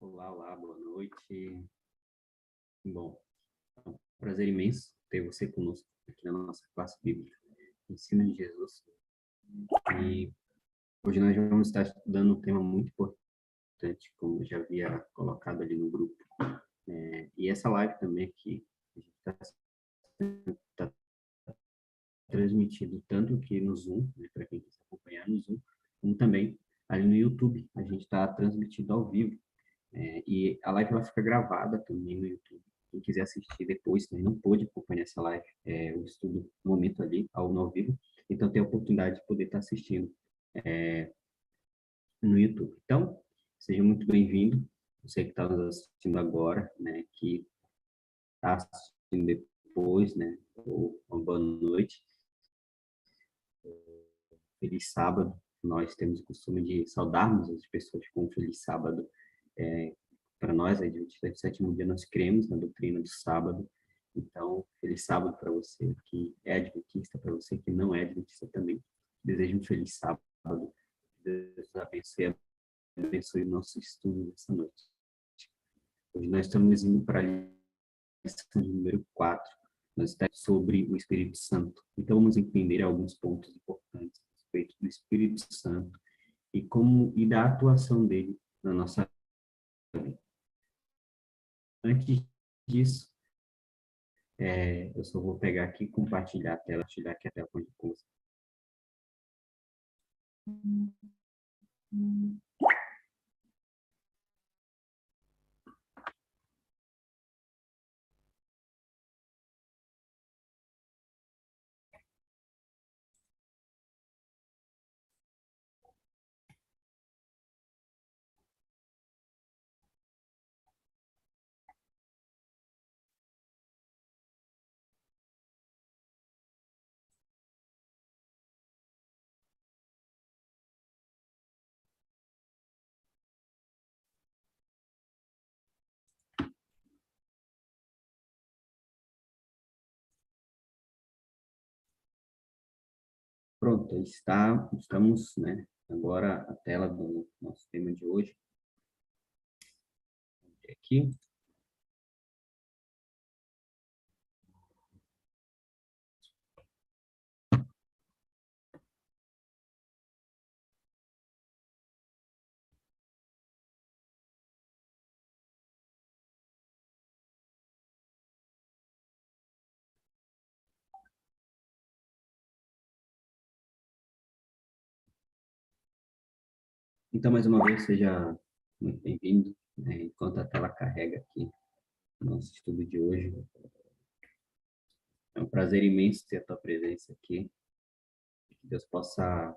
Olá, olá, boa noite. Bom, é um prazer imenso ter você conosco aqui na nossa classe bíblica, Ensino de Jesus. E hoje nós vamos estar estudando um tema muito importante, como eu já havia colocado ali no grupo. E essa live também aqui, a gente está transmitido tanto aqui no Zoom, né, para quem quiser acompanhar no Zoom, como também ali no YouTube. A gente está transmitido ao vivo. E a live ela fica gravada também no YouTube. Quem quiser assistir depois, também não pôde acompanhar essa live, o estudo no momento ali, ao vivo, então tem a oportunidade de poder estar assistindo no YouTube. Então, seja muito bem-vindo, você que está nos assistindo agora, né, que está assistindo depois, né, ou uma boa noite, feliz sábado. Nós temos o costume de saudarmos as pessoas com um feliz sábado. Para nós, adventistas do sétimo dia, nós cremos na doutrina do sábado. Então, feliz sábado para você que é adventista, para você que não é adventista também. Desejo um feliz sábado. Deus abençoe o nosso estudo nessa noite. Hoje nós estamos indo para a lição número 4. Nós estamos sobre o Espírito Santo. Então, vamos entender alguns pontos importantes a respeito do Espírito Santo e da atuação dele na nossa vida. Antes disso, eu só vou pegar aqui e compartilhar aqui a tela com você. Pronto, estamos, né, agora a tela do nosso tema de hoje. Aqui. Então, mais uma vez, seja muito bem-vindo, né, enquanto a tela carrega aqui o nosso estudo de hoje. É um prazer imenso ter a tua presença aqui. Que Deus possa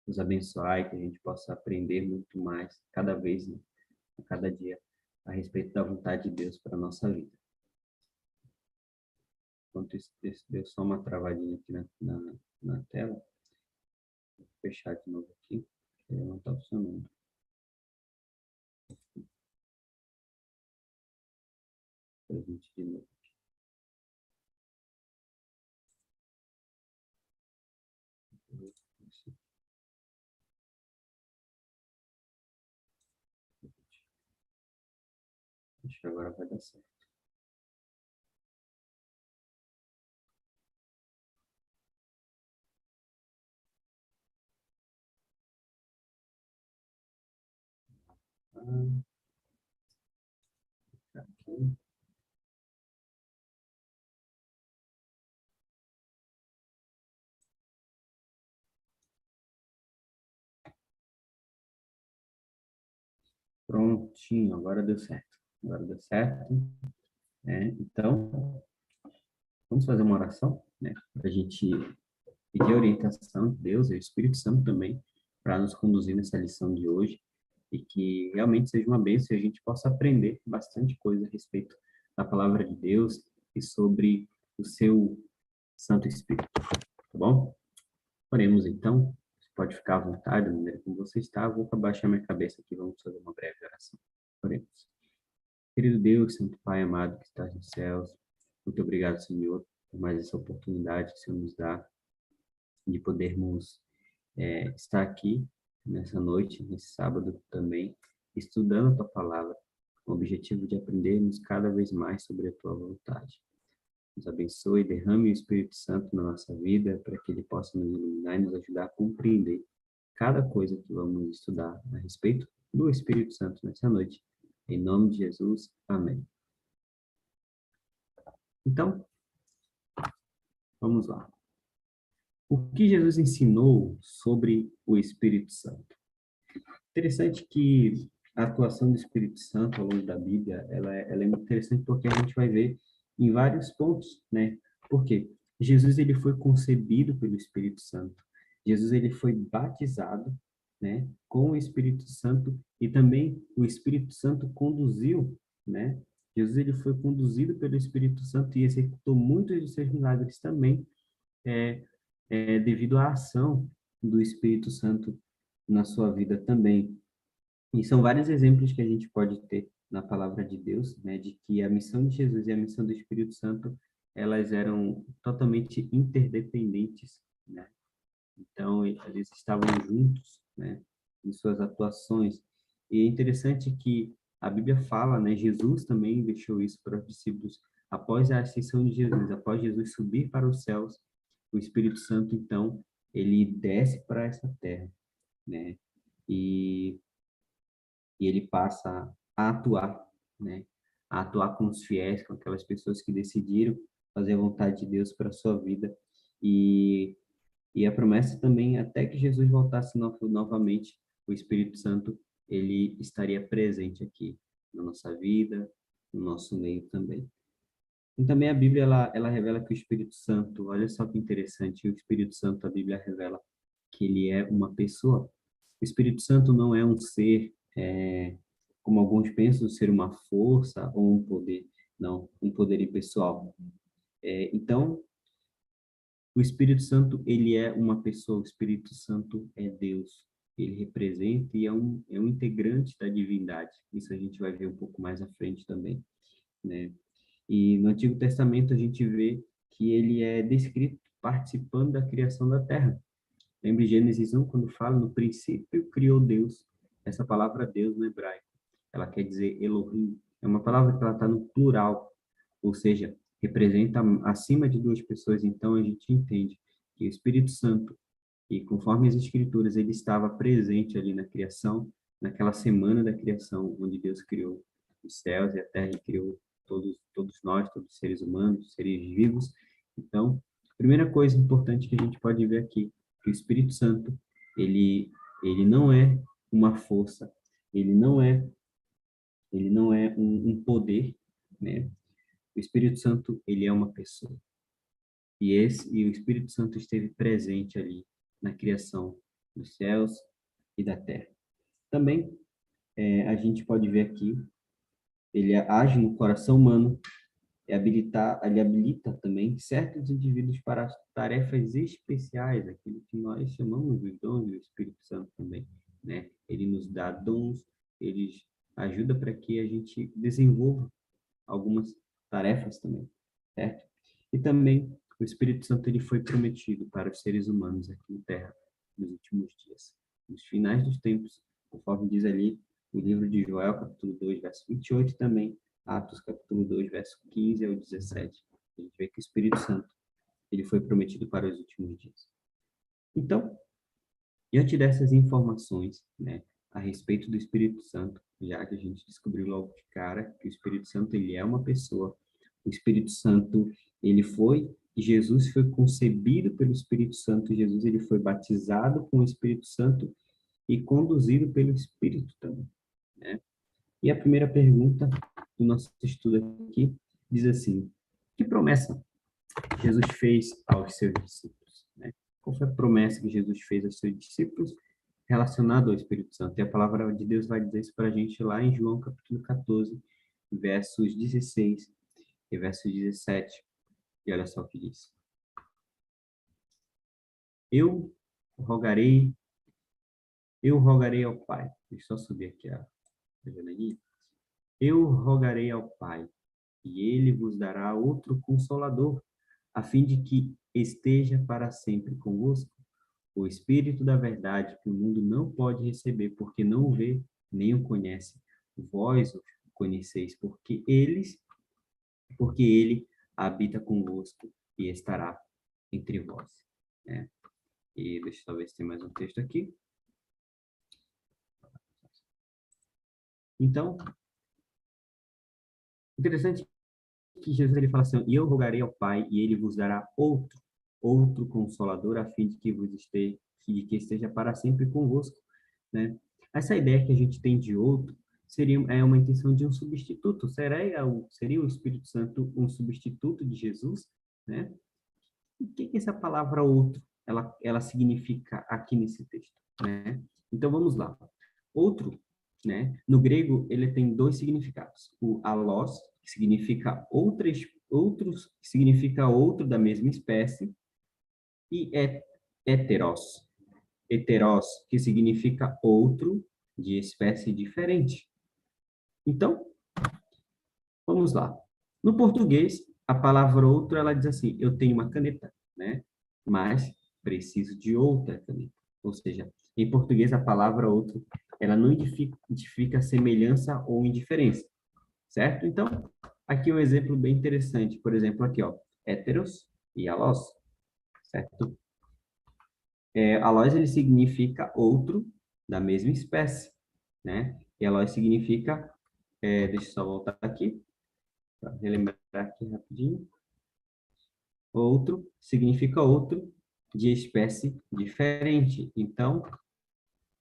nos abençoar e que a gente possa aprender muito mais, cada vez, né, a cada dia, a respeito da vontade de Deus para a nossa vida. Enquanto isso, deu só uma travadinha aqui na tela. Vou fechar de novo aqui, porque não está funcionando. Presente de novo. Acho que agora vai dar certo. Aqui. Prontinho, agora deu certo. Agora deu certo. Então, vamos fazer uma oração, né? Para a gente pedir a orientação de Deus e o Espírito Santo também, para nos conduzir nessa lição de hoje e que realmente seja uma bênção e a gente possa aprender bastante coisa a respeito da palavra de Deus e sobre o seu Santo Espírito, tá bom? Oremos então. Você pode ficar à vontade, da maneira como você está. Eu vou abaixar minha cabeça aqui, vamos fazer uma breve oração. Oremos. Querido Deus, Santo Pai amado que estás nos céus, muito obrigado, Senhor, por mais essa oportunidade que o Senhor nos dá de podermos estar aqui nessa noite, nesse sábado também, estudando a tua palavra, com o objetivo de aprendermos cada vez mais sobre a tua vontade. Nos abençoe, derrame o Espírito Santo na nossa vida, para que ele possa nos iluminar e nos ajudar a compreender cada coisa que vamos estudar a respeito do Espírito Santo nessa noite. Em nome de Jesus, amém. Então, vamos lá. O que Jesus ensinou sobre o Espírito Santo? Interessante que a atuação do Espírito Santo ao longo da Bíblia, ela é muito interessante porque a gente vai ver em vários pontos, né? Por quê? Jesus, ele foi concebido pelo Espírito Santo. Jesus, ele foi batizado, né, com o Espírito Santo e também o Espírito Santo conduziu, né? Jesus, ele foi conduzido pelo Espírito Santo e executou muitos de seus milagres também, é, devido à ação do Espírito Santo na sua vida também. E são vários exemplos que a gente pode ter na palavra de Deus, né, de que a missão de Jesus e a missão do Espírito Santo, elas eram totalmente interdependentes, né? Então, eles estavam juntos, né, em suas atuações. E é interessante que a Bíblia fala, né, Jesus também deixou isso para os discípulos, após a ascensão de Jesus, após Jesus subir para os céus, o Espírito Santo, então, ele desce para essa terra, né? E ele passa a atuar, né? A atuar com os fiéis, com aquelas pessoas que decidiram fazer a vontade de Deus para a sua vida. E, e a promessa também, até que Jesus voltasse novamente, o Espírito Santo, ele estaria presente aqui na nossa vida, no nosso meio também. E também a Bíblia, ela revela que o Espírito Santo, olha só que interessante, o Espírito Santo, a Bíblia revela que ele é uma pessoa. O Espírito Santo não é um ser, como alguns pensam, ser uma força ou um poder. Não, um poder impessoal. Então, o Espírito Santo, ele é uma pessoa, o Espírito Santo é Deus. Ele representa e é um integrante da divindade. Isso a gente vai ver um pouco mais à frente também, né? E no Antigo Testamento a gente vê que ele é descrito participando da criação da terra. Lembra Gênesis 1, quando fala, no princípio criou Deus. Essa palavra Deus no hebraico, ela quer dizer Elohim. É uma palavra que ela está no plural, ou seja, representa acima de duas pessoas. Então a gente entende que o Espírito Santo, e conforme as Escrituras, ele estava presente ali na criação, naquela semana da criação, onde Deus criou os céus e a terra, e criou todos nós, todos os seres humanos, seres vivos. Então, a primeira coisa importante que a gente pode ver aqui, que o Espírito Santo, ele não é uma força, ele não é, ele não é um poder, né? O Espírito Santo, ele é uma pessoa. E o Espírito Santo esteve presente ali na criação dos céus e da terra. Também a gente pode ver aqui, ele age no coração humano, ele habilita também certos indivíduos para as tarefas especiais, aquilo que nós chamamos de dons do Espírito Santo também, né? Ele nos dá dons, ele ajuda para que a gente desenvolva algumas tarefas também, certo? E também o Espírito Santo, ele foi prometido para os seres humanos aqui na Terra nos últimos dias, nos finais dos tempos, conforme diz ali o livro de Joel, capítulo 2, verso 28, e também Atos, capítulo 2, verso 15 ao 17. A gente vê que o Espírito Santo, ele foi prometido para os últimos dias. Então, diante dessas informações, né, a respeito do Espírito Santo, já que a gente descobriu logo de cara que o Espírito Santo, ele é uma pessoa, o Espírito Santo, Jesus foi concebido pelo Espírito Santo, Jesus, ele foi batizado com o Espírito Santo e conduzido pelo Espírito também, né? E a primeira pergunta do nosso estudo aqui diz assim: que promessa Jesus fez aos seus discípulos, né? Qual foi a promessa que Jesus fez aos seus discípulos relacionado ao Espírito Santo? E a palavra de Deus vai dizer isso para a gente lá em João capítulo 14, versos 16 e versos 17. E olha só o que diz: Eu rogarei, eu rogarei ao Pai. Deixa eu só subir aqui a janelinha. Eu rogarei ao Pai, e ele vos dará outro consolador, a fim de que esteja para sempre convosco, o Espírito da verdade, que o mundo não pode receber, porque não o vê nem o conhece. Vós o conheceis, porque ele habita convosco e estará entre vós. Né? E deixa eu talvez ter mais um texto aqui. Então, interessante que Jesus ele fala assim, e eu rogarei ao Pai, e ele vos dará outro Consolador, a fim de que esteja para sempre convosco, né? Essa ideia que a gente tem de outro é uma intenção de um substituto. Seria o Espírito Santo um substituto de Jesus, né? O que essa palavra outro ela significa aqui nesse texto, né? Então vamos lá. Outro, né? No grego ele tem dois significados. O allos, que significa outros, que significa outro da mesma espécie, e heteros, heteros, que significa outro de espécie diferente. Então, vamos lá. No português, a palavra outro, ela diz assim, eu tenho uma caneta, né? Mas preciso de outra caneta. Ou seja, em português, a palavra outro, ela não identifica semelhança ou indiferença, certo? Então, aqui um exemplo bem interessante. Por exemplo, aqui, ó, héteros e alós, certo? Alós, ele significa outro da mesma espécie, né? E alós significa, deixa eu só voltar aqui, para relembrar aqui rapidinho. Outro significa outro de espécie diferente. Então,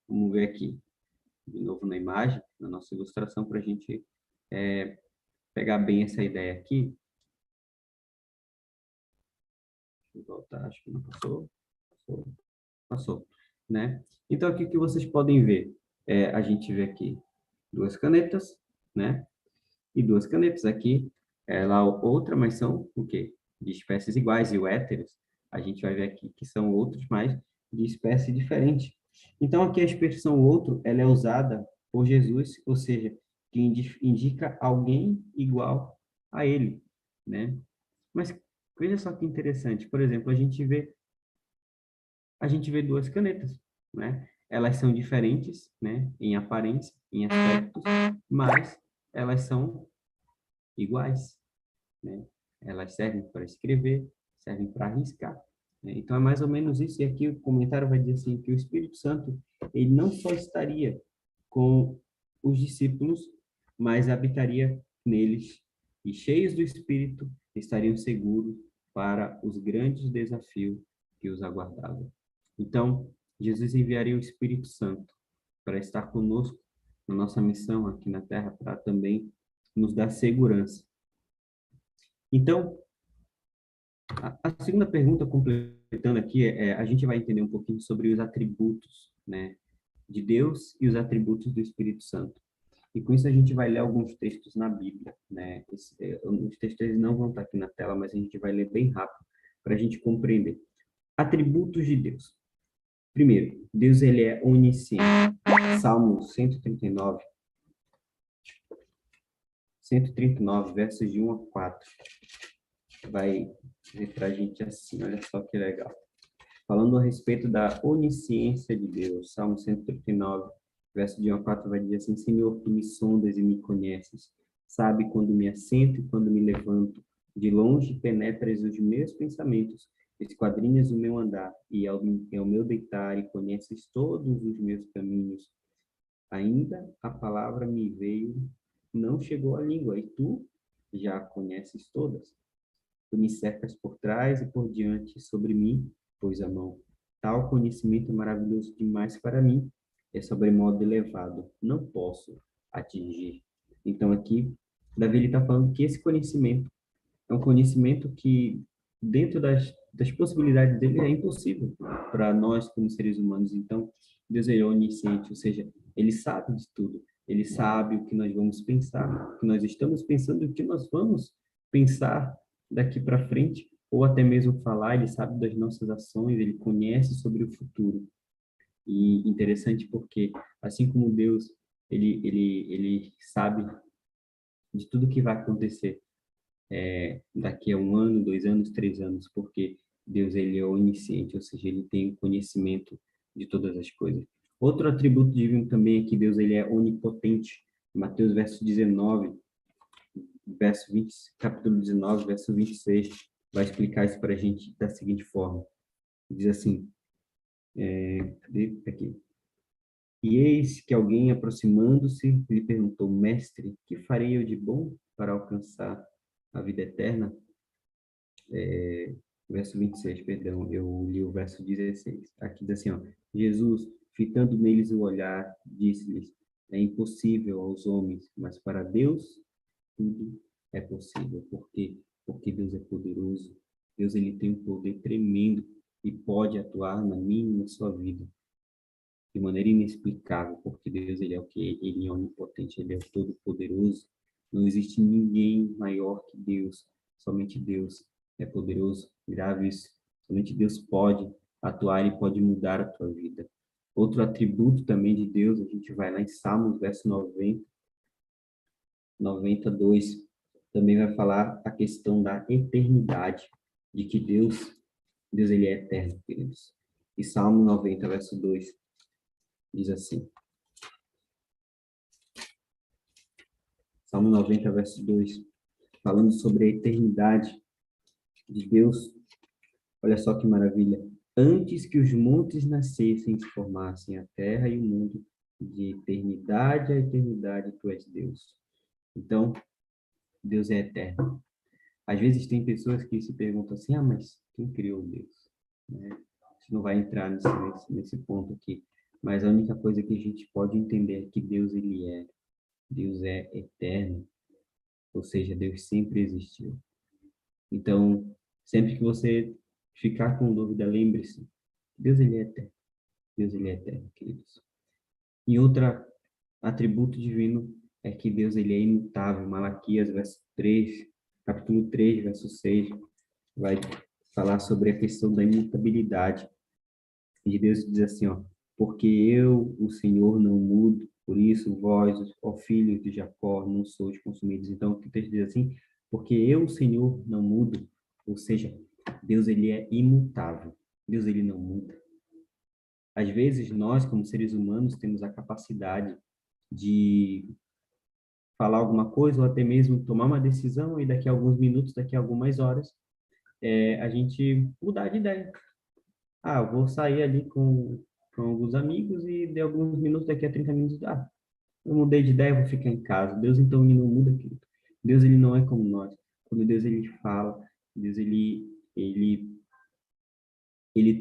vamos ver aqui, de novo na imagem, na nossa ilustração, para a gente pegar bem essa ideia aqui. Deixa eu voltar, acho que não passou. Passou, né? Então, aqui o que vocês podem ver, a gente vê aqui duas canetas, né? E duas canetas aqui, ela outra, mas são o quê? De espécies iguais. E o héteros, a gente vai ver aqui que são outros, mas de espécie diferente. Então, aqui a expressão outro, ela é usada por Jesus, ou seja, que indica alguém igual a ele, né? Mas veja só que interessante. Por exemplo, a gente vê duas canetas, né? Elas são diferentes, né, em aparência, em aspectos, mas elas são iguais, né? Elas servem para escrever, servem para riscar, né? Então é mais ou menos isso. E aqui o comentário vai dizer assim que o Espírito Santo ele não só estaria com os discípulos, mas habitaria neles e cheios do Espírito estariam seguros para os grandes desafios que os aguardavam. Então, Jesus enviaria o Espírito Santo para estar conosco na nossa missão aqui na Terra, para também nos dar segurança. Então, a segunda pergunta, completando aqui, a gente vai entender um pouquinho sobre os atributos, né, de Deus e os atributos do Espírito Santo. E com isso a gente vai ler alguns textos na Bíblia, né? Os textos eles não vão estar aqui na tela, mas a gente vai ler bem rápido para a gente compreender. Atributos de Deus. Primeiro, Deus ele é onisciente. Salmo 139, versos de 1 a 4. Vai dizer para a gente assim, olha só que legal. Falando a respeito da onisciência de Deus, Salmo 139, verso de 1 a 4 vai dizer assim, Senhor, tu me sondas e me conheces, sabe quando me assento e quando me levanto, de longe penetras os meus pensamentos, esquadrinhas o meu andar e ao meu deitar e conheces todos os meus caminhos. Ainda a palavra me veio, não chegou à língua, e tu já a conheces todas. Tu me cercas por trás e por diante sobre mim, pois a mão. Tal conhecimento é maravilhoso demais para mim, é sobremodo elevado, não posso atingir. Então aqui, Davi está falando que esse conhecimento é um conhecimento que, dentro das possibilidades dele, é impossível para nós como seres humanos. Então, Deus é onisciente, ou seja, ele sabe de tudo. Ele sabe o que nós vamos pensar, o que nós estamos pensando, o que nós vamos pensar daqui para frente, ou até mesmo falar, ele sabe das nossas ações, ele conhece sobre o futuro. E interessante porque, assim como Deus, ele sabe de tudo que vai acontecer daqui a 1 ano, 2 anos, 3 anos, porque Deus ele é onisciente, ou seja, ele tem o conhecimento de todas as coisas. Outro atributo divino também é que Deus ele é onipotente. Mateus verso 19, verso 20, capítulo 19, verso 26, vai explicar isso para a gente da seguinte forma. Diz assim, cadê? Aqui. E eis que alguém, aproximando-se, lhe perguntou, Mestre, que farei eu de bom para alcançar a vida eterna? Verso 26, perdão, eu li o verso 16. Aqui diz assim, ó, Jesus, fitando neles o olhar, disse-lhes, é impossível aos homens, mas para Deus tudo é possível. Por quê? Porque Deus é poderoso. Deus ele tem um poder tremendo e pode atuar na minha e na sua vida de maneira inexplicável, porque Deus ele é o que ele é onipotente, ele é todo poderoso. Não existe ninguém maior que Deus. Somente Deus é poderoso. Grave isso. Somente Deus pode atuar e pode mudar a tua vida. Outro atributo também de Deus, a gente vai lá em Salmos, verso 90, 92, também vai falar a questão da eternidade, de que Deus ele é eterno, queridos. E Salmo 90, verso 2, diz assim, Salmo 90, verso 2, falando sobre a eternidade de Deus. Olha só que maravilha. Antes que os montes nascessem e se formassem a terra e o mundo, de eternidade a eternidade, tu és Deus. Então, Deus é eterno. Às vezes tem pessoas que se perguntam assim, mas quem criou Deus? Né? A gente não vai entrar nesse ponto aqui, mas a única coisa que a gente pode entender é que Deus é eterno, ou seja, Deus sempre existiu. Então, sempre que você ficar com dúvida, lembre-se, Deus ele é eterno. Deus ele é eterno, queridos. E outro atributo divino é que Deus ele é imutável. Malaquias, capítulo 3, verso 6, vai falar sobre a questão da imutabilidade. E Deus diz assim, ó, porque eu, o Senhor, não mudo, por isso vós, ó filhos de Jacó, não sois consumidos. Então, o que o texto diz assim, porque eu, o Senhor, não mudo, ou seja, Deus ele é imutável. Deus ele não muda. Às vezes nós, como seres humanos, temos a capacidade de falar alguma coisa ou até mesmo tomar uma decisão e daqui a alguns minutos, daqui a algumas horas, a gente mudar de ideia. Ah, eu vou sair ali com alguns amigos e de alguns minutos, daqui a 30 minutos, eu mudei de ideia, vou ficar em casa. Deus, então, ele não muda, querido. Deus, ele não é como nós. Quando Deus, ele fala, Deus, ele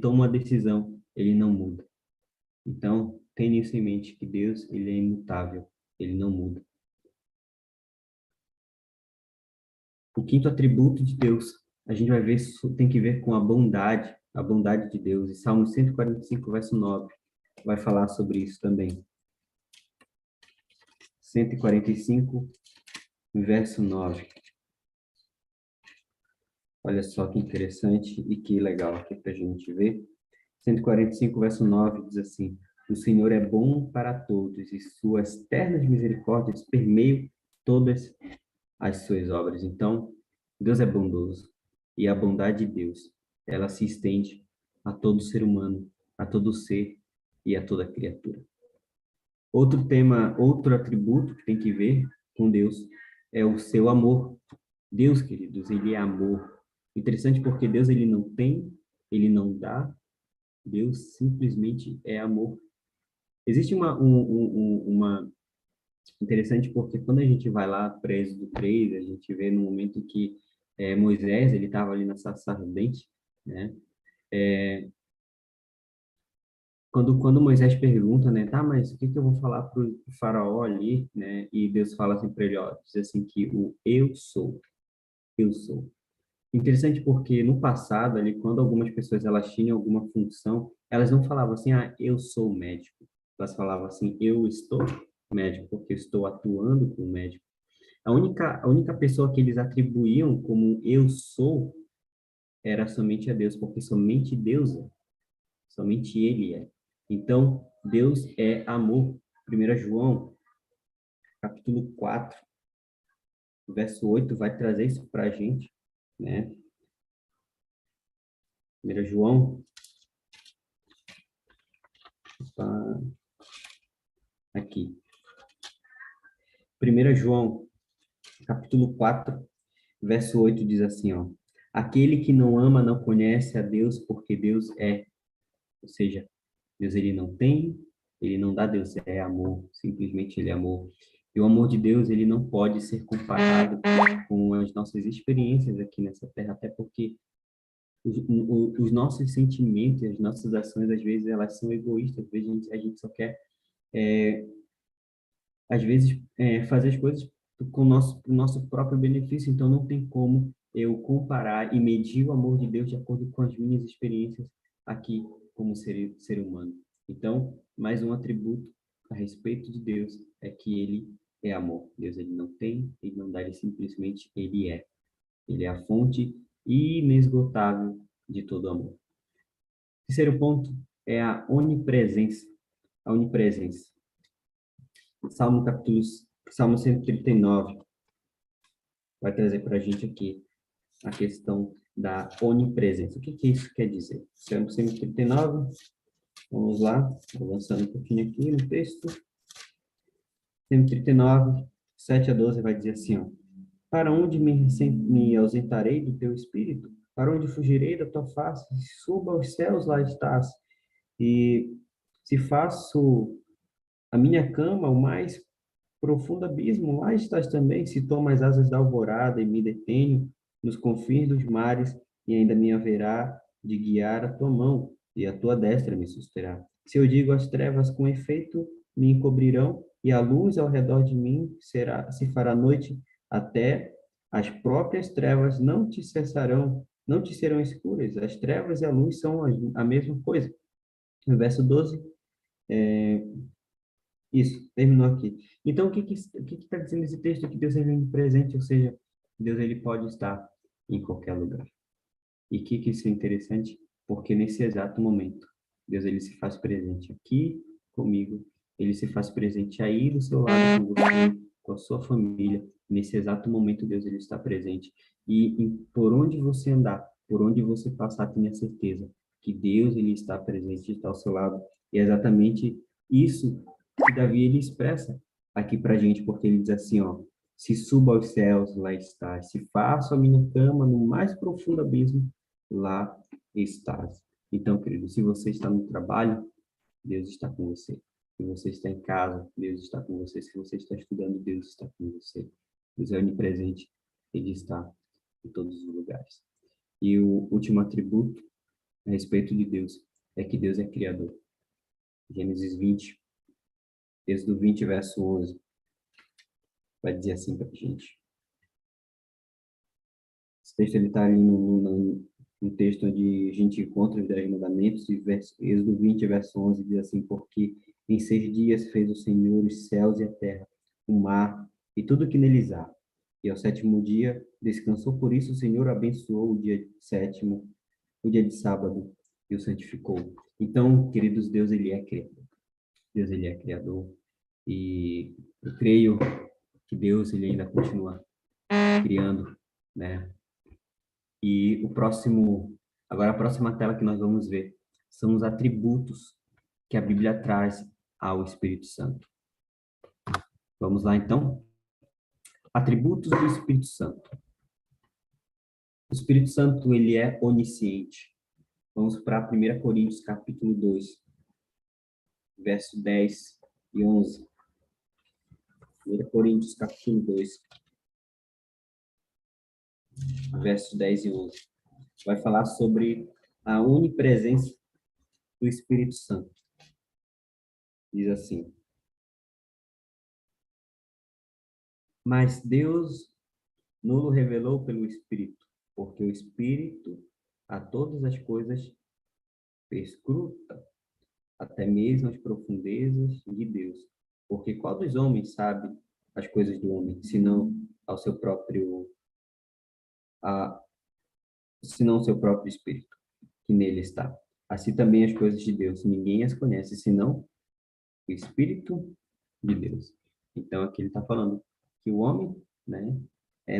toma uma decisão, ele não muda. Então, tenha isso em mente, que Deus, ele é imutável, ele não muda. O quinto atributo de Deus, a gente vai ver, tem que ver com a bondade de Deus. E Salmo 145, verso 9, vai falar sobre isso também. 145, verso 9. Olha só que interessante e que legal aqui para a gente ver. 145, verso 9 diz assim, o Senhor é bom para todos e suas ternas misericórdias permeiam todas as suas obras. Então, Deus é bondoso e a bondade de Deus, ela se estende a todo ser humano, a todo ser e a toda criatura. Outro tema, outro atributo que tem que ver com Deus é o seu amor. Deus, queridos, ele é amor. Interessante porque Deus ele não tem, ele não dá, Deus simplesmente é amor. Existe uma interessante porque quando a gente vai lá para Êxodo 3, a gente vê no momento que Moisés ele estava ali na sarça ardente, né? Quando Moisés pergunta, né, tá, mas o que que eu vou falar para o faraó ali, né? E Deus fala assim para ele, ó, diz assim que o eu sou. Interessante porque no passado, ali, quando algumas pessoas elas tinham alguma função, elas não falavam assim, eu sou médico. Elas falavam assim, eu estou médico, porque eu estou atuando como médico. A única pessoa que eles atribuíam como eu sou era somente a Deus, porque somente Deus é, somente Ele é. Então, Deus é amor. 1 João, capítulo 4, verso 8, vai trazer isso para a gente, né? 1 João, tá? aqui. 1 João, capítulo 4, verso 8 diz assim, ó: aquele que não ama não conhece a Deus, porque Deus é. Ou seja, Deus ele não tem, ele não dá, Deus é amor, simplesmente ele é amor. E o amor de Deus, ele não pode ser comparado com as nossas experiências aqui nessa terra, até porque os nossos sentimentos, as nossas ações, às vezes, elas são egoístas, às vezes a gente só quer, é, às vezes, fazer as coisas com o nosso próprio benefício, então não tem como eu comparar e medir o amor de Deus de acordo com as minhas experiências aqui como ser humano. Então, mais um atributo a respeito de Deus é que ele é amor. Deus ele não tem, ele não dá, ele simplesmente ele é. Ele é a fonte inesgotável de todo amor. Terceiro ponto é a onipresença. A onipresença. Salmo 139 vai trazer para a gente aqui a questão da onipresença. O que que isso quer dizer? Salmo 139, vamos lá, avançando um pouquinho aqui no texto. 139, 7 a 12 vai dizer assim, ó: para onde me ausentarei do teu espírito? Para onde fugirei da tua face? Se suba aos céus, lá estás. E se faço a minha cama, o mais profundo abismo, lá estás também. Se tomo as asas da alvorada e me detenho nos confins dos mares, e ainda me haverá de guiar a tua mão, e a tua destra me susterá. Se eu digo as trevas com efeito me encobrirão, e a luz ao redor de mim se fará noite, até as próprias trevas não te cessarão, não te serão escuras. As trevas e a luz são a mesma coisa. No verso 12, é, isso, terminou aqui. Então, o que está dizendo esse texto? Que Deus é onipresente, ou seja, Deus ele pode estar em qualquer lugar. E que isso é interessante? Porque nesse exato momento, Deus ele se faz presente aqui comigo, ele se faz presente aí do seu lado com você, com a sua família. Nesse exato momento, Deus ele está presente. E por onde você andar, por onde você passar, tenha certeza que Deus ele está presente, está ao seu lado. E é exatamente isso que Davi ele expressa aqui para a gente, porque ele diz assim, ó: se suba aos céus, lá está. Se faço a minha cama no mais profundo abismo, lá estás. Então, querido, se você está no trabalho, Deus está com você. Se você está em casa, Deus está com você. Se você está estudando, Deus está com você. Deus é onipresente, ele está em todos os lugares. E o último atributo a respeito de Deus é que Deus é criador. Gênesis 20, Êxodo 20, verso 11, vai dizer assim para a gente. Esse texto está ali no texto onde a gente encontra os 10 mandamentos, e Êxodo 20, verso 11, diz assim: porque em 6 dias fez o Senhor os céus e a terra, o mar e tudo que neles há. E ao sétimo dia descansou, por isso o Senhor abençoou o dia sétimo, o dia de sábado, e o santificou. Então, queridos, Deus, ele é criador. Deus, ele é criador. E eu creio que Deus, ele ainda continua criando, né? E agora a próxima tela que nós vamos ver são os atributos que a Bíblia traz ao Espírito Santo. Vamos lá então? Atributos do Espírito Santo. O Espírito Santo, ele é onisciente. Vamos para 1 Coríntios capítulo 2, verso 10 e 11. 1 Coríntios capítulo 2, verso 10 e 11. Vai falar sobre a onipresença do Espírito Santo. Diz assim: mas Deus nos revelou pelo Espírito, porque o Espírito a todas as coisas perscruta, até mesmo as profundezas de Deus. Porque qual dos homens sabe as coisas do homem, a, senão o seu próprio Espírito, que nele está? Assim também as coisas de Deus, ninguém as conhece, senão o Espírito de Deus. Então, aqui ele está falando que o homem, né,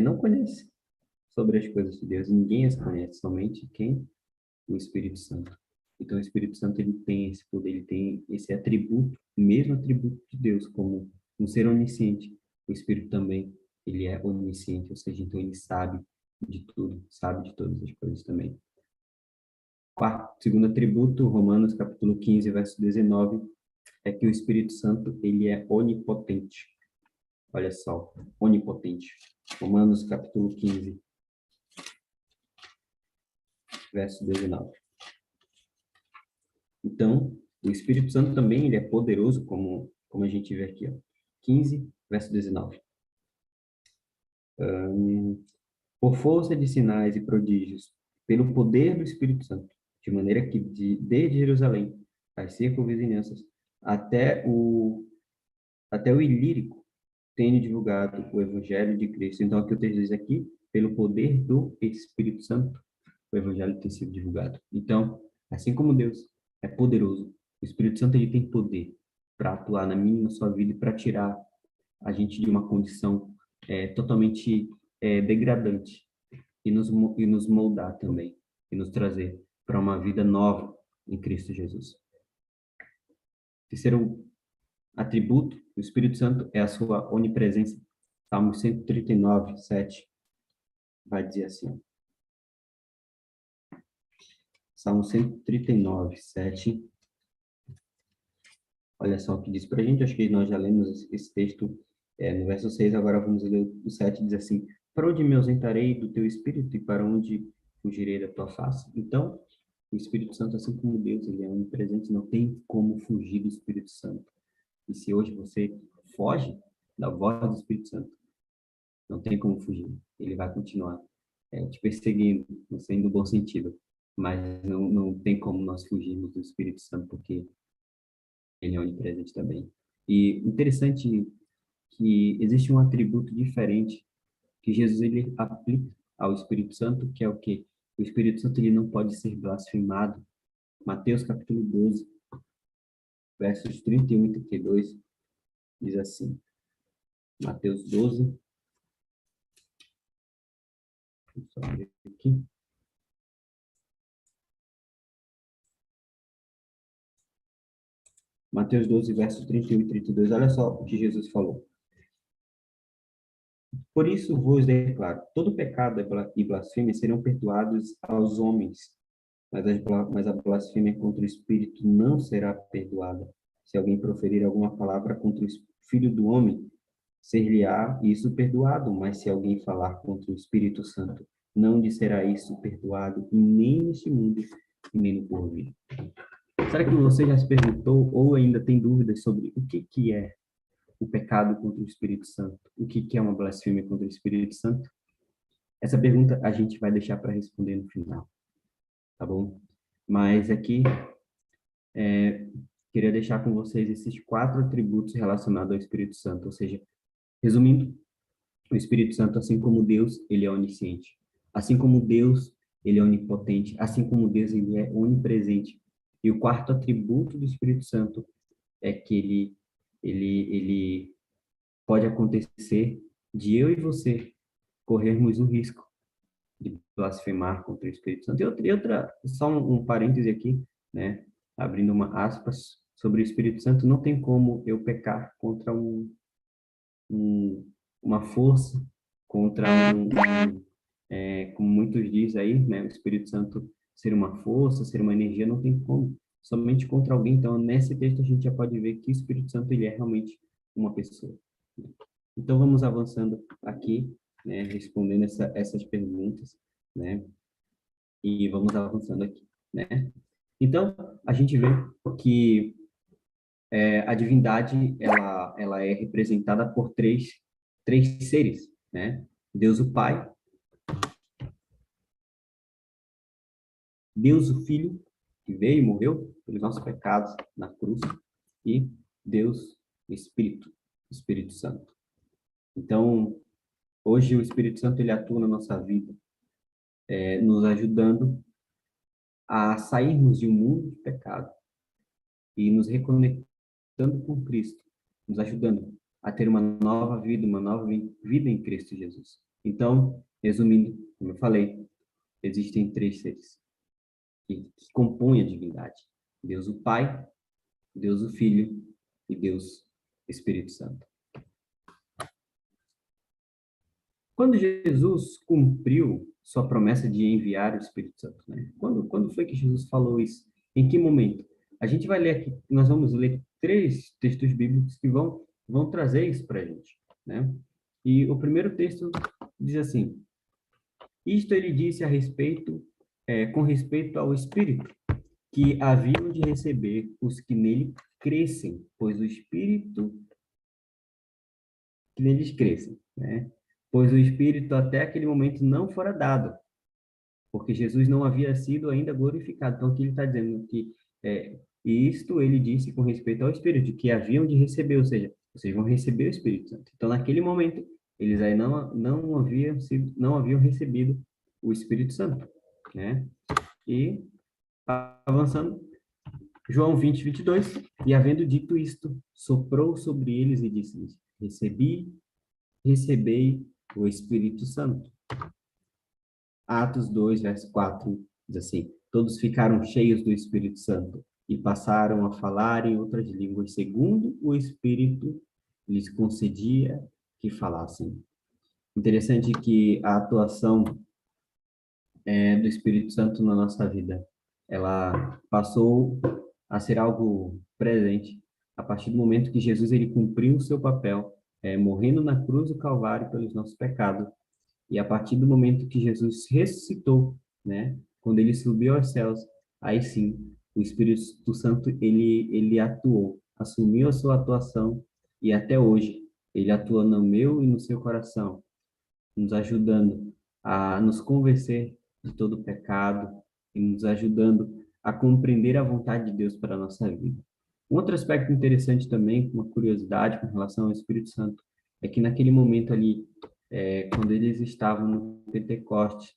não conhece sobre as coisas de Deus, ninguém as conhece, somente quem? O Espírito Santo. Então, o Espírito Santo ele tem esse poder, ele tem esse atributo o mesmo atributo de Deus, como um ser onisciente. O Espírito também, ele é onisciente, ou seja, então ele sabe de tudo, sabe de todas as coisas também. Quarto, segundo atributo, Romanos capítulo 15, verso 19, é que o Espírito Santo, ele é onipotente. Olha só, onipotente. Romanos capítulo 15, verso 19. Então, o Espírito Santo também, ele é poderoso, como a gente vê aqui, ó. 15, verso 19. Por força de sinais e prodígios, pelo poder do Espírito Santo, de maneira que desde Jerusalém, as circunvizinhanças, até o Ilírico, tenho divulgado o Evangelho de Cristo. Então, aqui o texto diz aqui, pelo poder do Espírito Santo, o Evangelho tem sido divulgado. Então, assim como Deus é poderoso, o Espírito Santo ele tem poder para atuar na minha e na sua vida e para tirar a gente de uma condição totalmente degradante e nos moldar também, e nos trazer para uma vida nova em Cristo Jesus. Terceiro atributo do Espírito Santo é a sua onipresença. Salmo 139, 7 vai dizer assim. Salmo 139, 7. Olha só o que diz para a gente. Acho que nós já lemos esse texto no verso 6. Agora vamos ler o 7. Diz assim: para onde me ausentarei do teu Espírito e para onde fugirei da tua face? Então, o Espírito Santo, assim como Deus, ele é onipresente, não tem como fugir do Espírito Santo. E se hoje você foge da voz do Espírito Santo, não tem como fugir. Ele vai continuar te perseguindo, não sendo no bom sentido. Mas não tem como nós fugirmos do Espírito Santo, porque ele é onipresente também. E interessante que existe um atributo diferente que Jesus ele aplica ao Espírito Santo, que é o quê? O Espírito Santo ele não pode ser blasfemado. Mateus capítulo 12, versos 31 e 32, diz assim. Mateus 12, deixa eu só ver aqui. Mateus 12, versos 31 e 32, olha só o que Jesus falou. Por isso vos declaro, todo pecado e blasfêmia serão perdoados aos homens, mas a blasfêmia contra o Espírito não será perdoada. Se alguém proferir alguma palavra contra o Filho do Homem, ser-lhe-á isso perdoado, mas se alguém falar contra o Espírito Santo, não lhe será isso perdoado, nem neste mundo, e nem no porvir. Será que você já se perguntou ou ainda tem dúvidas sobre o que é o pecado contra o Espírito Santo? O que é uma blasfêmia contra o Espírito Santo? Essa pergunta a gente vai deixar para responder no final, tá bom? Mas aqui, queria deixar com vocês esses 4 atributos relacionados ao Espírito Santo. Ou seja, resumindo, o Espírito Santo, assim como Deus, ele é onisciente. Assim como Deus, ele é onipotente. Assim como Deus, ele é onipresente. E o quarto atributo do Espírito Santo é que ele pode acontecer de eu e você corrermos o risco de blasfemar contra o Espírito Santo. E outra, só um parêntese aqui, né? Abrindo uma aspas, sobre o Espírito Santo, não tem como eu pecar contra uma força, contra como muitos dizem aí, né? O Espírito Santo ser uma força, ser uma energia, não tem como. Somente contra alguém. Então, nesse texto, a gente já pode ver que o Espírito Santo, ele é realmente uma pessoa. Então, vamos avançando aqui, né? Respondendo essas perguntas, né? E vamos avançando aqui, né? Então, a gente vê que a divindade, ela é representada por três seres, né? Deus o Pai, Deus o Filho, que veio e morreu pelos nossos pecados na cruz, e Deus o Espírito Santo. Então, hoje o Espírito Santo ele atua na nossa vida, nos ajudando a sairmos de um mundo de pecado e nos reconectando com Cristo, nos ajudando a ter uma nova vida em Cristo Jesus. Então, resumindo, como eu falei, existem 3 seres que compõem a divindade: Deus o Pai, Deus o Filho e Deus Espírito Santo. Quando Jesus cumpriu sua promessa de enviar o Espírito Santo, né? Quando foi que Jesus falou isso? Em que momento? A gente vai ler aqui, nós vamos ler 3 textos bíblicos que vão trazer isso para a gente, né? E o primeiro texto diz assim: isto ele disse a respeito, com respeito ao Espírito, que haviam de receber os que nele crescem, pois o Espírito que neles crescem, né? Pois o Espírito até aquele momento não fora dado, porque Jesus não havia sido ainda glorificado. Então, aqui ele está dizendo que isto ele disse com respeito ao Espírito, que haviam de receber, ou seja, vocês vão receber o Espírito Santo. Então, naquele momento, eles aí não haviam recebido o Espírito Santo, né? E avançando, João 20:22, e havendo dito isto, soprou sobre eles e disse-lhes: recebei o Espírito Santo. Atos 2, verso 4, diz assim: todos ficaram cheios do Espírito Santo e passaram a falar em outras línguas, segundo o Espírito lhes concedia que falassem. Interessante que a atuação do Espírito Santo na nossa vida, ela passou a ser algo presente a partir do momento que Jesus ele cumpriu o seu papel, morrendo na cruz do Calvário pelos nossos pecados. E a partir do momento que Jesus ressuscitou, né, quando ele subiu aos céus, aí sim, o Espírito Santo ele atuou, assumiu a sua atuação e até hoje ele atua no meu e no seu coração, nos ajudando a nos convencer de todo o pecado e nos ajudando a compreender a vontade de Deus para a nossa vida. Um outro aspecto interessante também, uma curiosidade com relação ao Espírito Santo, é que naquele momento ali, quando eles estavam no Pentecoste,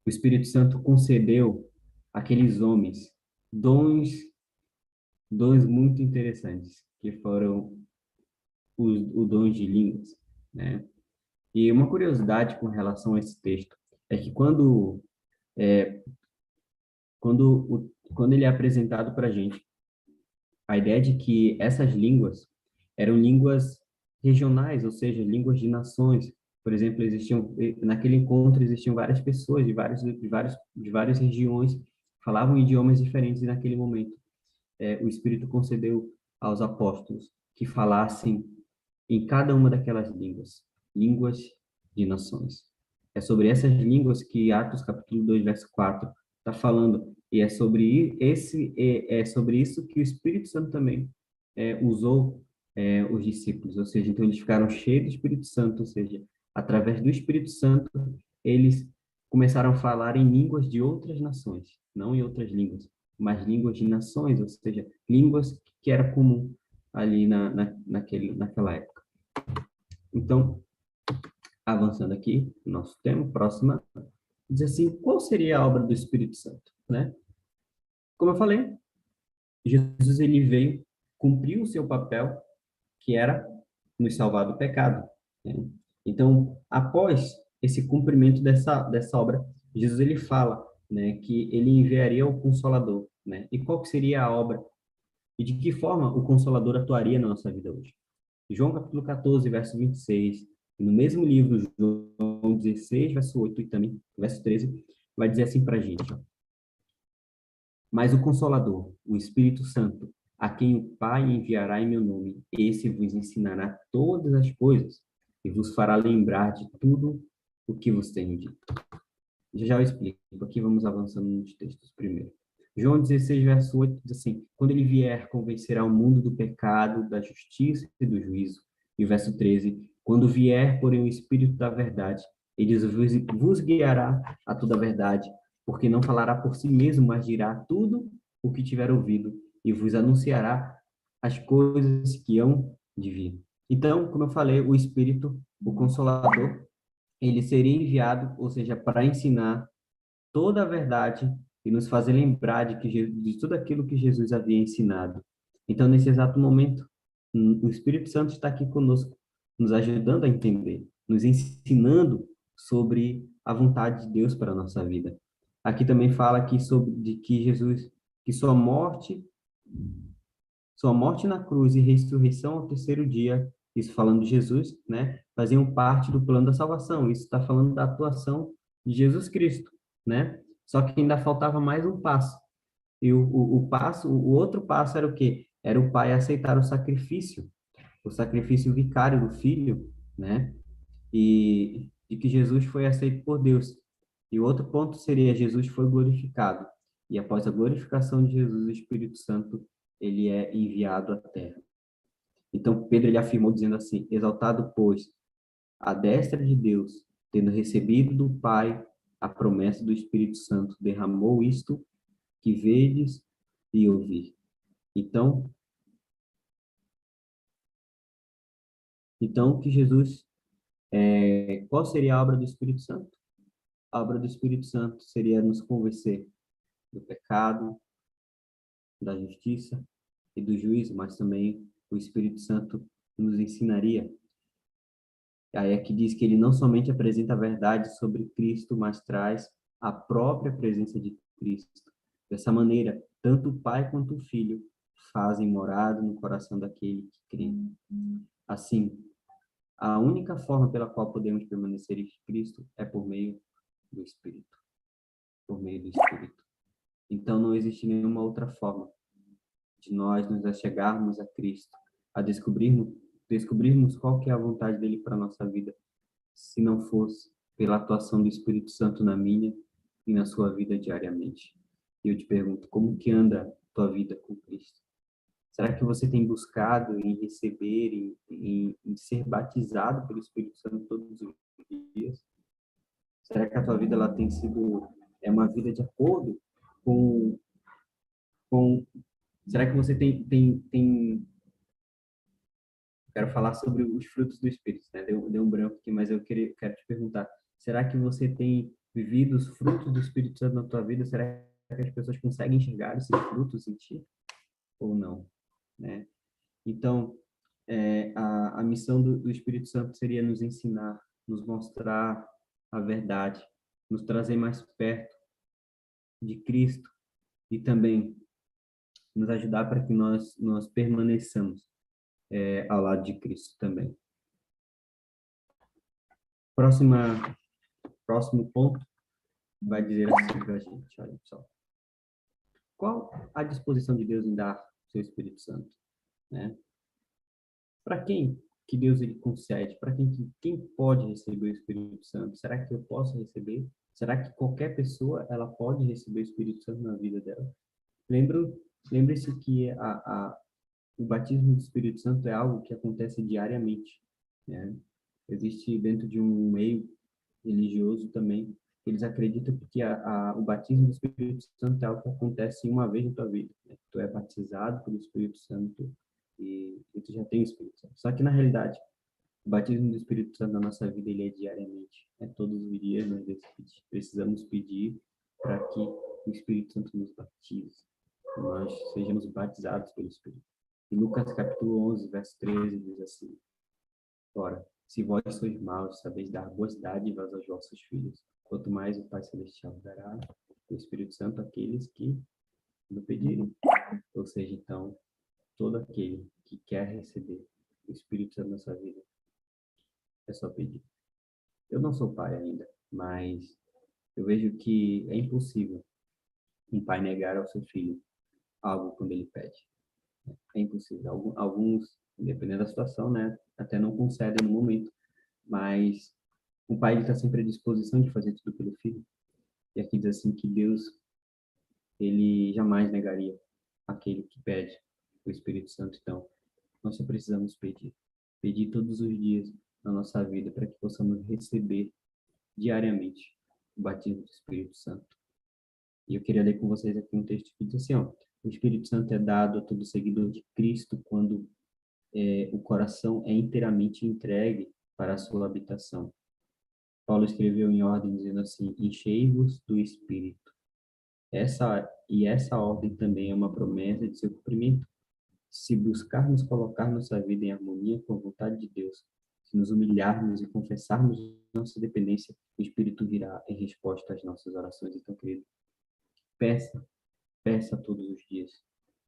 o Espírito Santo concedeu àqueles homens dons, dons muito interessantes, que foram os dons de línguas, né? E uma curiosidade com relação a esse texto é que quando ele é apresentado para a gente, a ideia de que essas línguas eram línguas regionais, ou seja, línguas de nações. Por exemplo, naquele encontro existiam várias pessoas de várias regiões falavam idiomas diferentes e naquele momento. O Espírito concedeu aos apóstolos que falassem em cada uma daquelas línguas de nações. É sobre essas línguas que Atos capítulo 2, verso 4 está falando, e é sobre isso que o Espírito Santo também usou os discípulos, ou seja, então eles ficaram cheios do Espírito Santo, ou seja, através do Espírito Santo, eles começaram a falar em línguas de outras nações, não em outras línguas, mas línguas de nações, ou seja, línguas que era comum ali naquela época. Então, avançando aqui, nosso tema, próxima, diz assim, qual seria a obra do Espírito Santo, né? Como eu falei, Jesus ele veio cumprir o seu papel, que era nos salvar do pecado, né? Então, após esse cumprimento dessa obra, Jesus ele fala, né, que ele enviaria o Consolador, né? E qual que seria a obra e de que forma o Consolador atuaria na nossa vida hoje? João capítulo 14, verso 26, e no mesmo livro, João 16, verso 8 e também verso 13, vai dizer assim para a gente, ó, mas o Consolador, o Espírito Santo, a quem o Pai enviará em meu nome, esse vos ensinará todas as coisas e vos fará lembrar de tudo o que vos tenho dito. Já eu explico, aqui vamos avançando nos textos primeiro. João 16, verso 8 diz assim, quando ele vier, convencerá o mundo do pecado, da justiça e do juízo. E o verso 13, quando vier, porém, o Espírito da verdade, ele vos guiará a toda a verdade, porque não falará por si mesmo, mas dirá tudo o que tiver ouvido, e vos anunciará as coisas que hão de vir. Então, como eu falei, o Espírito, o Consolador, ele seria enviado, ou seja, para ensinar toda a verdade e nos fazer lembrar de tudo aquilo que Jesus havia ensinado. Então, nesse exato momento, o Espírito Santo está aqui conosco, nos ajudando a entender, nos ensinando sobre a vontade de Deus para a nossa vida. Aqui também fala aqui sobre de que Jesus, que sua morte Sua morte na cruz e ressurreição ao terceiro dia, isso falando de Jesus, né, faziam parte do plano da salvação. Isso está falando da atuação de Jesus Cristo, né? Só que ainda faltava mais um passo. E o outro passo era o quê? Era o pai aceitar o sacrifício vicário do filho, né? E que Jesus foi aceito por Deus. E o outro ponto seria Jesus foi glorificado. E após a glorificação de Jesus, o Espírito Santo, ele é enviado à terra. Então, Pedro ele afirmou dizendo assim: exaltado, pois, à destra de Deus, tendo recebido do Pai a promessa do Espírito Santo, derramou isto que vedes e ouvir. Então, que Jesus, qual seria a obra do Espírito Santo? A obra do Espírito Santo seria nos convencer do pecado, da justiça e do juízo, mas também o Espírito Santo nos ensinaria. Aí é que diz que ele não somente apresenta a verdade sobre Cristo, mas traz a própria presença de Cristo. Dessa maneira, tanto o Pai quanto o Filho fazem morada no coração daquele que crê. Assim, a única forma pela qual podemos permanecer em Cristo é por meio do Espírito. Por meio do Espírito. Então, não existe nenhuma outra forma de nós nos achegarmos a Cristo, a descobrirmos qual que é a vontade dele para a nossa vida, se não fosse pela atuação do Espírito Santo na minha e na sua vida diariamente. E eu te pergunto, como que anda a tua vida com Cristo? Será que você tem buscado em receber, em ser batizado pelo Espírito Santo todos os dias? Será que a tua vida ela tem sido uma vida de acordo com será que você tem quero falar sobre os frutos do Espírito, né? Deu um branco aqui, mas quero te perguntar, será que você tem vivido os frutos do Espírito Santo na tua vida? Será que as pessoas conseguem enxergar esses frutos em ti ou não, né? Então, a missão do Espírito Santo seria nos ensinar, nos mostrar a verdade, nos trazer mais perto de Cristo e também nos ajudar para que nós permaneçamos ao lado de Cristo também. Próximo ponto vai dizer assim para a gente, olha só. Qual a disposição de Deus em dar o seu Espírito Santo, né? Para quem que Deus ele concede? Para quem pode receber o Espírito Santo? Será que eu posso receber? Será que qualquer pessoa ela pode receber o Espírito Santo na vida dela? Lembre-se que o batismo do Espírito Santo é algo que acontece diariamente, né? Existe dentro de um meio religioso também, eles acreditam que o batismo do Espírito Santo é algo que acontece uma vez na tua vida, né? Tu é batizado pelo Espírito Santo e tu já tem o Espírito Santo. Só que na realidade, o batismo do Espírito Santo na nossa vida ele é diariamente, é todos os dias nós precisamos pedir para que o Espírito Santo nos batize, nós sejamos batizados pelo Espírito. Em Lucas capítulo 11, verso 13 diz assim: ora, se vós sois maus, sabeis dar boas dádivas aos vossos filhos, quanto mais o Pai Celestial dará o Espírito Santo àqueles que o pedirem. Ou seja, então, todo aquele que quer receber o Espírito Santo na sua vida, é só pedir. Eu não sou pai ainda, mas eu vejo que é impossível um pai negar ao seu filho algo quando ele pede. É impossível. Alguns, dependendo da situação, né, até não concedem no momento, mas o pai está sempre à disposição de fazer tudo pelo filho. E aqui diz assim que Deus, ele jamais negaria aquele que pede o Espírito Santo. Então, nós só precisamos pedir. Pedir todos os dias na nossa vida para que possamos receber diariamente o batismo do Espírito Santo. E eu queria ler com vocês aqui um texto que diz assim, ó: o Espírito Santo é dado a todo seguidor de Cristo quando o coração é inteiramente entregue para a sua habitação. Paulo escreveu em ordem dizendo assim: enchei-vos do Espírito. Essa ordem também é uma promessa de seu cumprimento. Se buscarmos colocar nossa vida em harmonia com a vontade de Deus, se nos humilharmos e confessarmos nossa dependência, o Espírito virá em resposta às nossas orações. Então, querido, peça todos os dias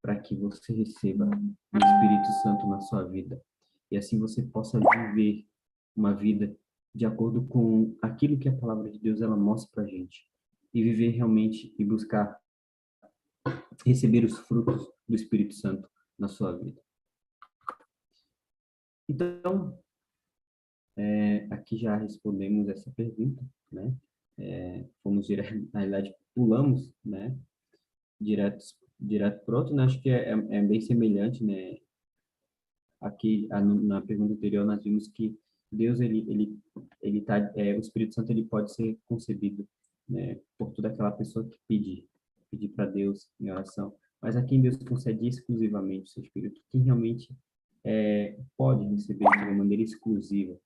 para que você receba o Espírito Santo na sua vida. E assim você possa viver uma vida de acordo com aquilo que a palavra de Deus ela mostra para a gente. E viver realmente e buscar receber os frutos do Espírito Santo na sua vida. Então, aqui já respondemos essa pergunta, né? Fomos direto, na realidade, pulamos, né? Direto para outro, né? Acho que é bem semelhante, né? Aqui, na pergunta anterior, nós vimos que Deus, o Espírito Santo, ele pode ser concebido, né? Por toda aquela pessoa que pedir para Deus em oração. Mas a quem Deus concede exclusivamente o seu Espírito, quem realmente pode receber de uma maneira exclusiva.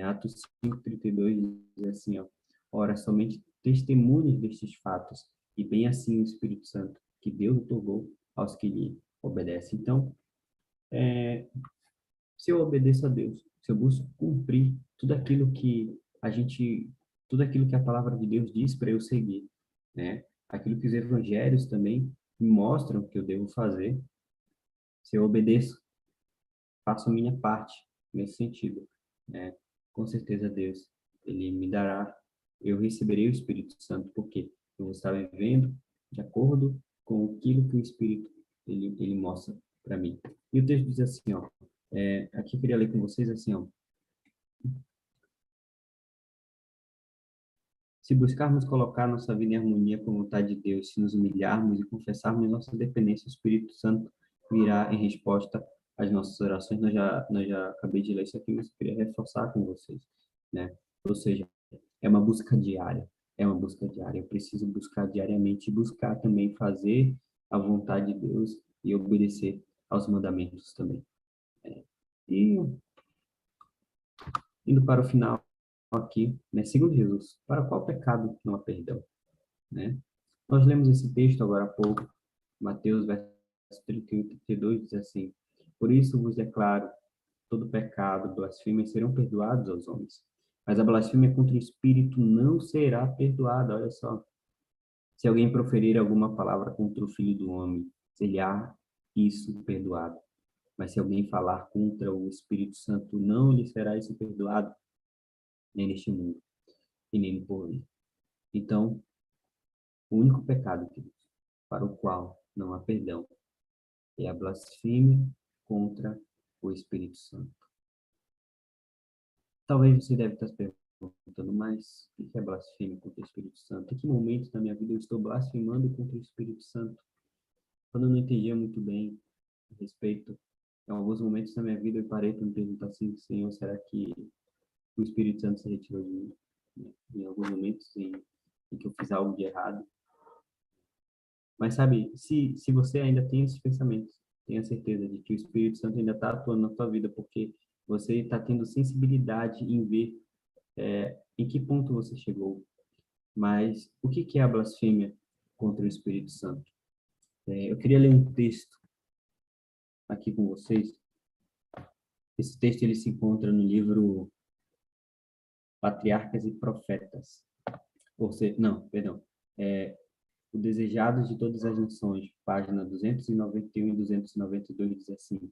Atos 5:32 diz assim, ó, ora, somente testemunhas destes fatos, e bem assim o Espírito Santo, que Deus otorgou aos que lhe obedecem. Então, se eu obedeço a Deus, se eu busco cumprir tudo aquilo que a palavra de Deus diz para eu seguir, né? Aquilo que os evangelhos também me mostram que eu devo fazer, se eu obedeço, faço a minha parte nesse sentido, né? Com certeza Deus, ele me dará, eu receberei o Espírito Santo, porque eu vou estar vivendo de acordo com aquilo que o Espírito ele mostra para mim. E o texto diz assim, ó, aqui eu queria ler com vocês assim, ó, se buscarmos colocar nossa vida em harmonia com a vontade de Deus, se nos humilharmos e confessarmos nossa dependência, o Espírito Santo virá em resposta às nossas orações. Nós já acabei de ler isso aqui, mas eu queria reforçar com vocês, né? Ou seja, é uma busca diária, é uma busca diária. Eu preciso buscar diariamente e buscar também fazer a vontade de Deus e obedecer aos mandamentos também. E indo para o final aqui, né? Segundo Jesus, para qual pecado não há perdão, né? Nós lemos esse texto agora há pouco, Mateus, verso 31 e 32, diz assim, por isso vos declaro, todo pecado, blasfêmia serão perdoados aos homens, mas a blasfêmia contra o Espírito não será perdoada. Olha só, se alguém proferir alguma palavra contra o Filho do Homem, será isso perdoado. Mas se alguém falar contra o Espírito Santo, não lhe será isso perdoado, nem neste mundo, e nem no porvir. Então, o único pecado, queridos, para o qual não há perdão, é a blasfêmia contra o Espírito Santo. Talvez você deve estar se perguntando, mas o que é blasfêmia contra o Espírito Santo? Em que momento da minha vida eu estou blasfemando contra o Espírito Santo? Quando eu não entendia muito bem a respeito, em alguns momentos da minha vida eu parei para me perguntar assim, Senhor, será que o Espírito Santo se retirou de mim? Em alguns momentos em que eu fiz algo de errado. Mas sabe, se você ainda tem esses pensamentos, tenha certeza de que o Espírito Santo ainda está atuando na sua vida, porque você está tendo sensibilidade em ver em que ponto você chegou. Mas o que é a blasfêmia contra o Espírito Santo? Eu queria ler um texto aqui com vocês. Esse texto ele se encontra no livro Patriarcas e Profetas. Ou seja, não, perdão. É, O Desejado de Todas as Nações, página 291 e 292, diz assim,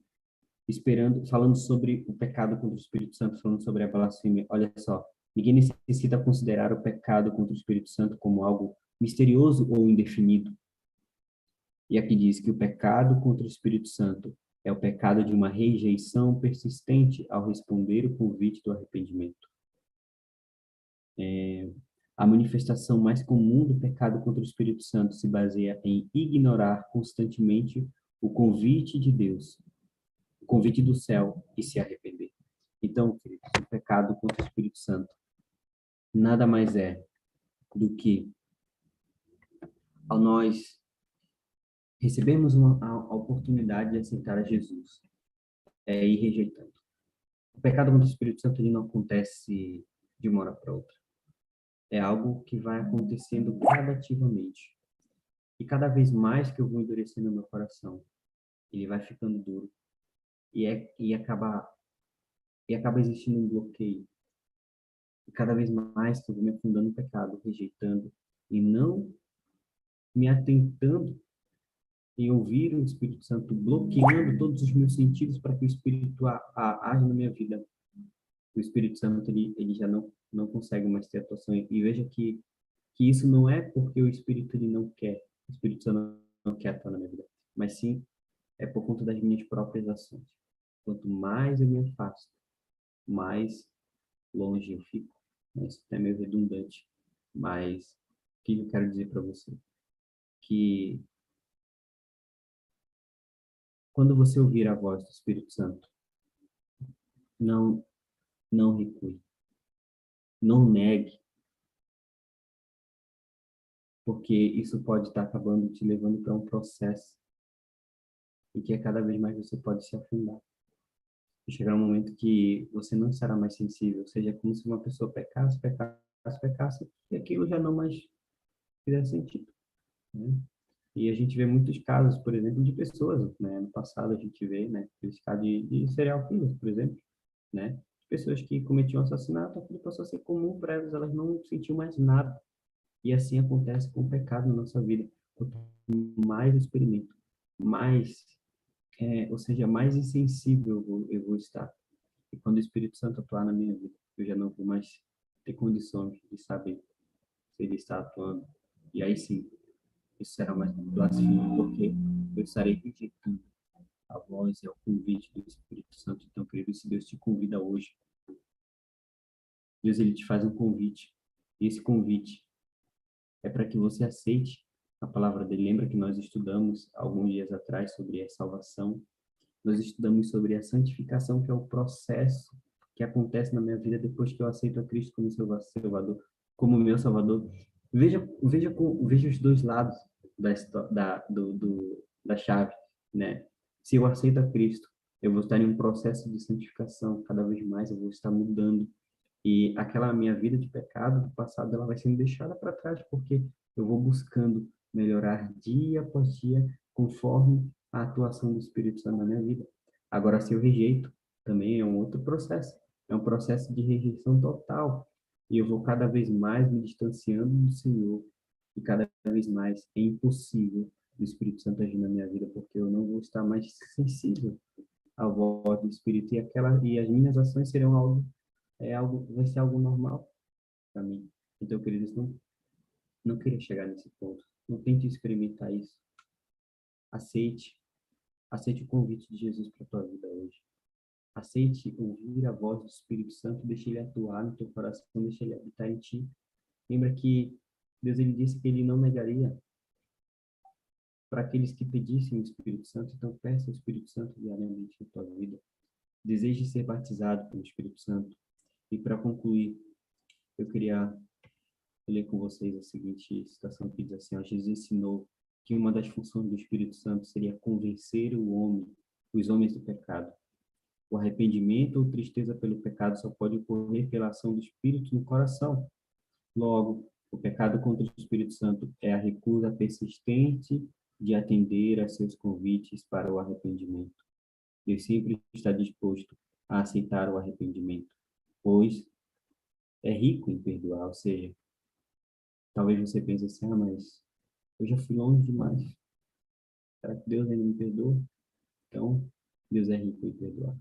falando sobre o pecado contra o Espírito Santo, falando sobre a blasfêmia. Olha só, ninguém necessita considerar o pecado contra o Espírito Santo como algo misterioso ou indefinido. E aqui diz que o pecado contra o Espírito Santo é o pecado de uma rejeição persistente ao responder o convite do arrependimento. A manifestação mais comum do pecado contra o Espírito Santo se baseia em ignorar constantemente o convite de Deus, o convite do céu e se arrepender. Então, queridos, o pecado contra o Espírito Santo nada mais é do que ao nós recebermos a oportunidade de aceitar a Jesus e rejeitando. O pecado contra o Espírito Santo ele não acontece de uma hora para outra. É algo que vai acontecendo gradativamente. E cada vez mais que eu vou endurecendo o meu coração, ele vai ficando duro e acaba existindo um bloqueio. E cada vez mais que eu vou me afundando no pecado, rejeitando e não me atentando em ouvir o Espírito Santo, bloqueando todos os meus sentidos para que o Espírito age na minha vida. O Espírito Santo, ele já não consegue mais ter atuação. E veja que isso não é porque o Espírito ele não quer, o Espírito Santo não quer atuar na minha vida, mas sim é por conta das minhas próprias ações. Quanto mais eu me afasto, mais longe eu fico. Isso é meio redundante, mas o que eu quero dizer para você? Que quando você ouvir a voz do Espírito Santo, não, não recue, não negue, porque isso pode estar acabando te levando para um processo em que cada vez mais você pode se afundar. E chegará um momento que você não será mais sensível, ou seja, é como se uma pessoa pecasse, pecasse, pecasse, e aquilo já não mais fizesse sentido, né? E a gente vê muitos casos, por exemplo, de pessoas, né? No passado a gente vê, né? Esse caso de serial killers, por exemplo, né? Pessoas que cometiam assassinato, aquilo passou a ser comum para elas, elas não sentiam mais nada. E assim acontece com o pecado na nossa vida. Quanto mais eu experimento, mais, ou seja, mais insensível eu vou estar. E quando o Espírito Santo atuar na minha vida, eu já não vou mais ter condições de saber se ele está atuando. E aí sim, isso será mais blasfemo, porque eu estarei rejeitando a voz e ao convite do Espírito Santo. Então, querido, se Deus te convida hoje, Deus ele te faz um convite. E esse convite é para que você aceite a palavra dele. Lembra que nós estudamos alguns dias atrás sobre a salvação? Nós estudamos sobre a santificação, que é o processo que acontece na minha vida depois que eu aceito a Cristo como Salvador, como meu Salvador. Veja os dois lados da chave, né? Se eu aceito a Cristo, eu vou estar em um processo de santificação, cada vez mais eu vou estar mudando. E aquela minha vida de pecado do passado, ela vai sendo deixada para trás, porque eu vou buscando melhorar dia após dia, conforme a atuação do Espírito Santo na minha vida. Agora, se eu rejeito, também é um outro processo. É um processo de rejeição total. E eu vou cada vez mais me distanciando do Senhor. E cada vez mais é impossível do Espírito Santo agir na minha vida, porque eu não vou estar mais sensível à voz do Espírito. E as minhas ações serão algo, vai ser algo normal para mim. Então, queridos, não queria chegar nesse ponto. Não tente experimentar isso. Aceite, aceite o convite de Jesus para a tua vida hoje. Aceite ouvir a voz do Espírito Santo, deixe ele atuar no teu coração, deixe ele habitar em ti. Lembra que Deus ele disse que ele não negaria para aqueles que pedissem o Espírito Santo, então peça o Espírito Santo diariamente na tua vida. Deseje ser batizado pelo Espírito Santo. E para concluir, eu queria ler com vocês a seguinte citação que diz assim: ó, Jesus ensinou que uma das funções do Espírito Santo seria convencer os homens do pecado. O arrependimento ou tristeza pelo pecado só pode ocorrer pela ação do Espírito no coração. Logo, o pecado contra o Espírito Santo é a recusa persistente de atender a seus convites para o arrependimento. Deus sempre está disposto a aceitar o arrependimento, pois é rico em perdoar. Ou seja, talvez você pense assim: ah, mas eu já fui longe demais. Será que Deus ainda me perdoa? Então, Deus é rico em perdoar.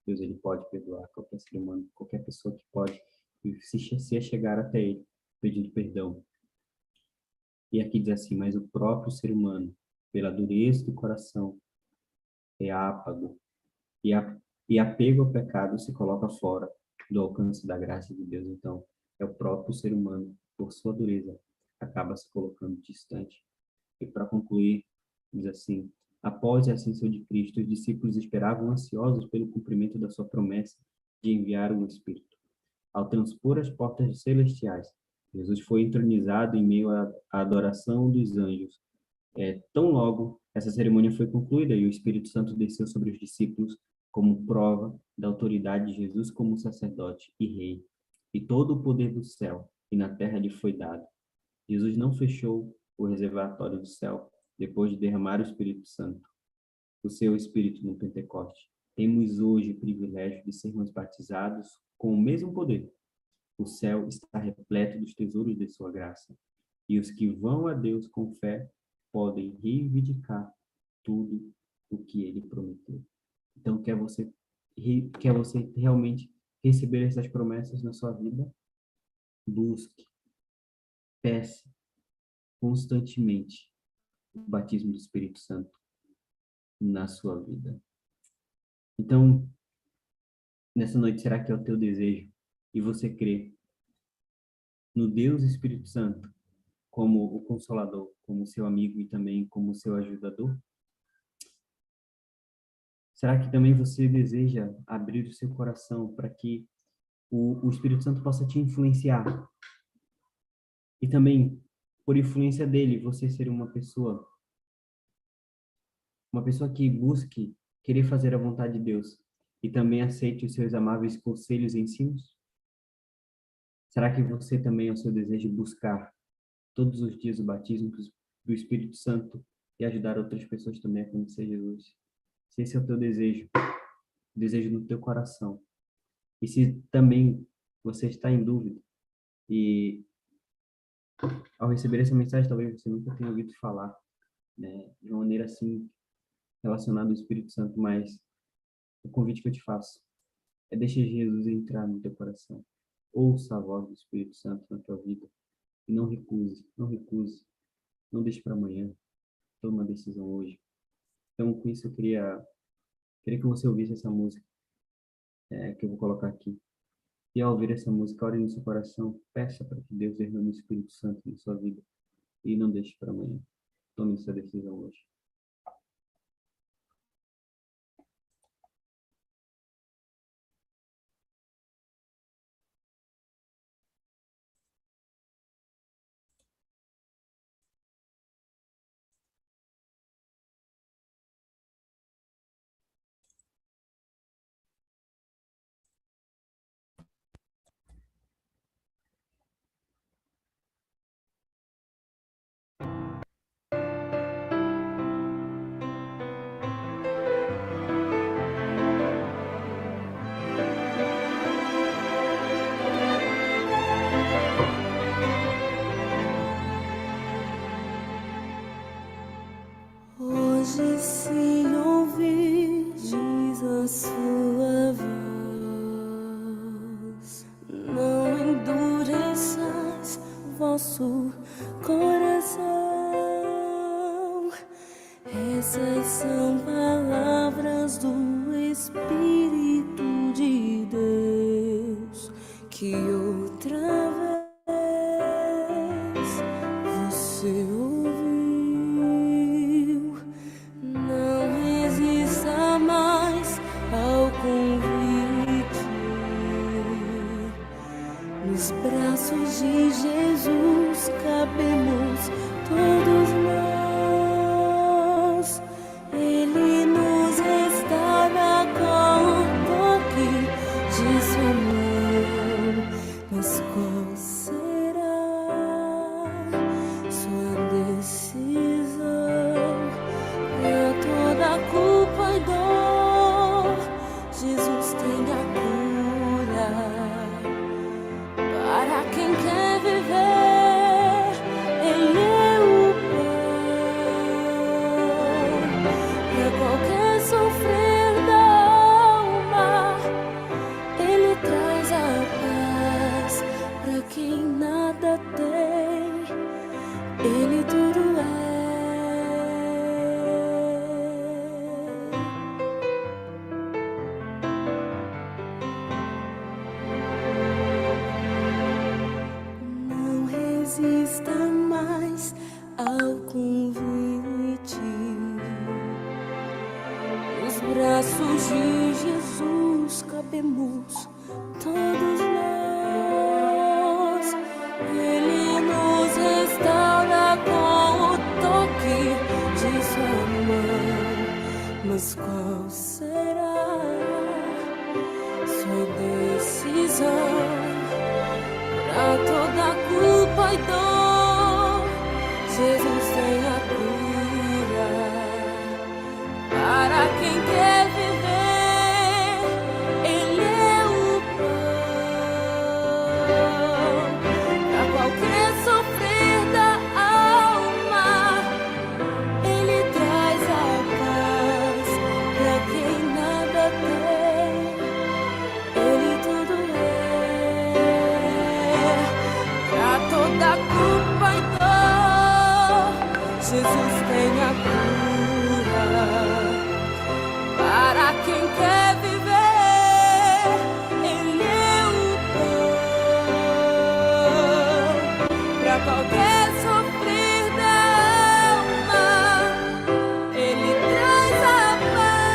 Deus ele pode perdoar qualquer ser humano, qualquer pessoa que pode se chegar até ele pedindo perdão. E aqui diz assim: mas o próprio ser humano, pela dureza do coração, é ápago e apego ao pecado se coloca fora do alcance da graça de Deus. Então, é o próprio ser humano, por sua dureza, acaba se colocando distante. E para concluir, diz assim: após a ascensão de Cristo, os discípulos esperavam ansiosos pelo cumprimento da sua promessa de enviar o Espírito. Ao transpor as portas celestiais, Jesus foi entronizado em meio à adoração dos anjos. Tão logo essa cerimônia foi concluída e o Espírito Santo desceu sobre os discípulos como prova da autoridade de Jesus como sacerdote e rei. E todo o poder do céu e na terra lhe foi dado. Jesus não fechou o reservatório do céu depois de derramar o Espírito Santo, o seu Espírito no Pentecoste. Temos hoje o privilégio de sermos batizados com o mesmo poder. O céu está repleto dos tesouros de sua graça. E os que vão a Deus com fé podem reivindicar tudo o que ele prometeu. Então, quer você realmente receber essas promessas na sua vida? Busque, peça constantemente o batismo do Espírito Santo na sua vida. Então, nessa noite, será que é o teu desejo e você crê no Deus Espírito Santo como o Consolador, como seu amigo e também como seu ajudador? Será que também você deseja abrir o seu coração para que o Espírito Santo possa te influenciar? E também, por influência dele, você ser uma pessoa que busque querer fazer a vontade de Deus e também aceite os seus amáveis conselhos e ensinos? Será que você também é o seu desejo buscar todos os dias o batismo do Espírito Santo e ajudar outras pessoas também a conhecer Jesus? Se esse é o teu desejo, desejo no teu coração, e se também você está em dúvida e ao receber essa mensagem talvez você nunca tenha ouvido falar, né, de uma maneira assim relacionada ao Espírito Santo, mas o convite que eu te faço é deixar Jesus entrar no teu coração. Ouça a voz do Espírito Santo na tua vida e não recuse, não recuse, não deixe para amanhã. Toma uma decisão hoje. Então, com isso, queria que você ouvisse essa música que eu vou colocar aqui. E ao ouvir essa música, ore no seu coração, peça para que Deus derrame o Espírito Santo na sua vida e não deixe para amanhã. Tome essa decisão hoje. Hoje se ouvirdes a sua voz, não endureçais vosso coração. Essas são palavras do Espírito de Deus que outra vez você ouviu. Não resista mais ao convite. Nos braços de Jesus cabemos todos nós. Ele nos restaura com o toque de sua mão. Mas qual será sua decisão? Pra toda culpa e dor, Jesus tem a cura. Para quem quer viver, Ele é o pão. Pra qualquer sofrer da alma, Ele traz a paz. Pra quem nada tem, Ele tudo é. Não resista mais ao convite. Nos braços de Jesus cabemos todos nós. Ele nos restaura com o toque de sua mão. Mas qual será sua decisão? Pra toda culpa e dor, Jesus tem a cura. Para quem quer viver, Ele é o pão. Pra qualquer sofrer da alma, Ele traz a Jesus tem a cura para quem quer viver. Ele é o pão para qualquer sofrer da alma. Ele traz a paz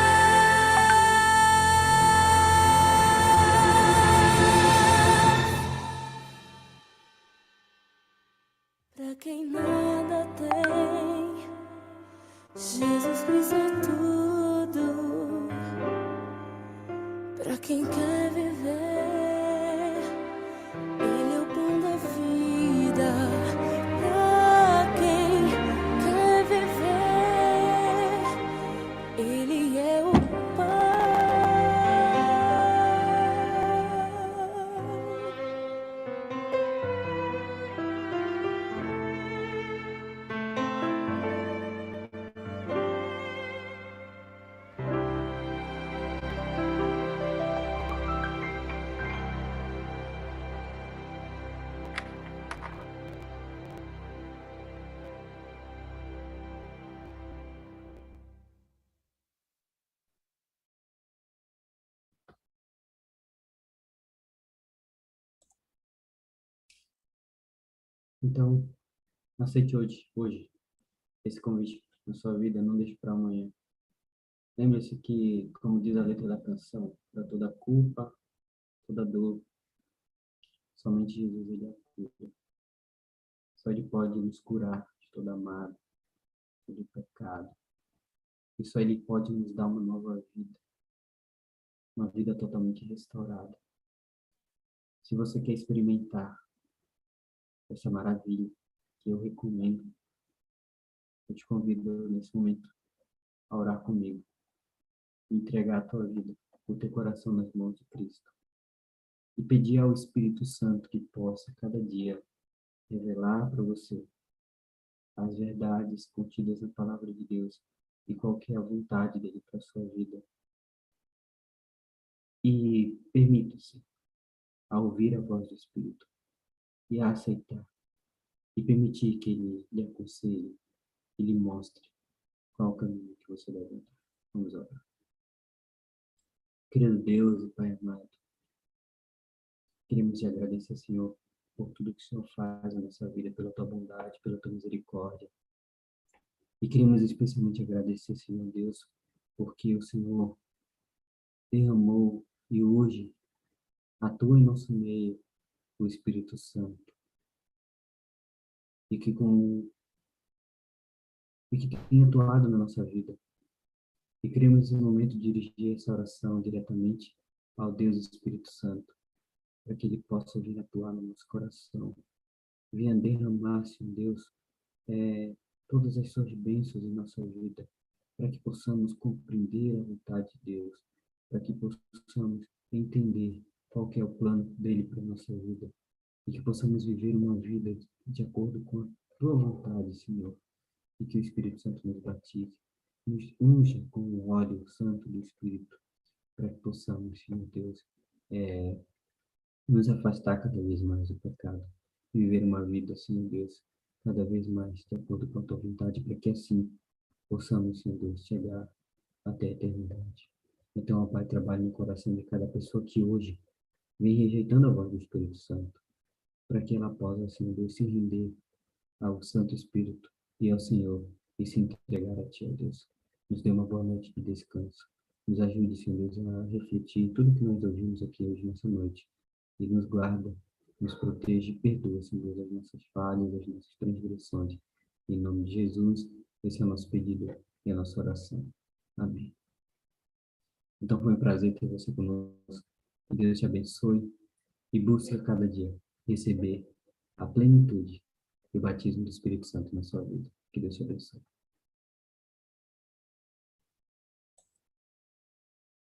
para quem nada tem. Jesus Cristo é tudo para quem quer viver. Ele é o pão da vida para quem quer viver. Ele é o pão. Então, aceite hoje esse convite na sua vida, não deixe para amanhã. Lembre-se que, como diz a letra da canção, para toda culpa, toda dor, somente Jesus ele é a cura. Só ele pode nos curar de toda mágoa, de todo pecado. E só ele pode nos dar uma vida totalmente restaurada. Se você quer experimentar essa maravilha que eu recomendo, eu te convido nesse momento a orar comigo, entregar a tua vida, o teu coração nas mãos de Cristo e pedir ao Espírito Santo que possa cada dia revelar para você as verdades contidas na palavra de Deus e qual que é a vontade dele para a sua vida. E permita-se a ouvir a voz do Espírito e a aceitar e permitir que ele lhe aconselhe e lhe mostre qual o caminho que você deve andar. Vamos orar. Querido Deus e Pai amado, queremos te agradecer, Senhor, por tudo que o Senhor faz na nossa vida, pela tua bondade, pela tua misericórdia. E queremos especialmente agradecer, Senhor Deus, porque o Senhor derramou e hoje atua em nosso meio o Espírito Santo. E que tem atuado na nossa vida. E queremos nesse momento dirigir essa oração diretamente ao Deus Espírito Santo, para que ele possa vir atuar no nosso coração. Venha derramar, Senhor Deus, todas as suas bênçãos em nossa vida, para que possamos compreender a vontade de Deus, para que possamos entender qual que é o plano dele para a nossa vida, e que possamos viver uma vida de acordo com a tua vontade, Senhor, e que o Espírito Santo nos batize, nos unja com o óleo santo do Espírito, para que possamos, Senhor Deus, nos afastar cada vez mais do pecado, e viver uma vida, Senhor Deus, cada vez mais de acordo com a tua vontade, para que assim possamos, Senhor Deus, chegar até a eternidade. Então, ó Pai, trabalhe no coração de cada pessoa que hoje vem rejeitando a voz do Espírito Santo, para que ela possa, Senhor Deus, se render ao Santo Espírito e ao Senhor e se entregar a Ti, ó Deus. Nos dê uma boa noite de descanso. Nos ajude, Senhor Deus, a refletir em tudo que nós ouvimos aqui hoje nessa noite. E nos guarda, nos protege e perdoa, Senhor Deus, as nossas falhas, as nossas transgressões. Em nome de Jesus, esse é o nosso pedido e a nossa oração. Amém. Então foi um prazer ter você conosco. Que Deus te abençoe e busque a cada dia receber a plenitude e o batismo do Espírito Santo na sua vida. Que Deus te abençoe.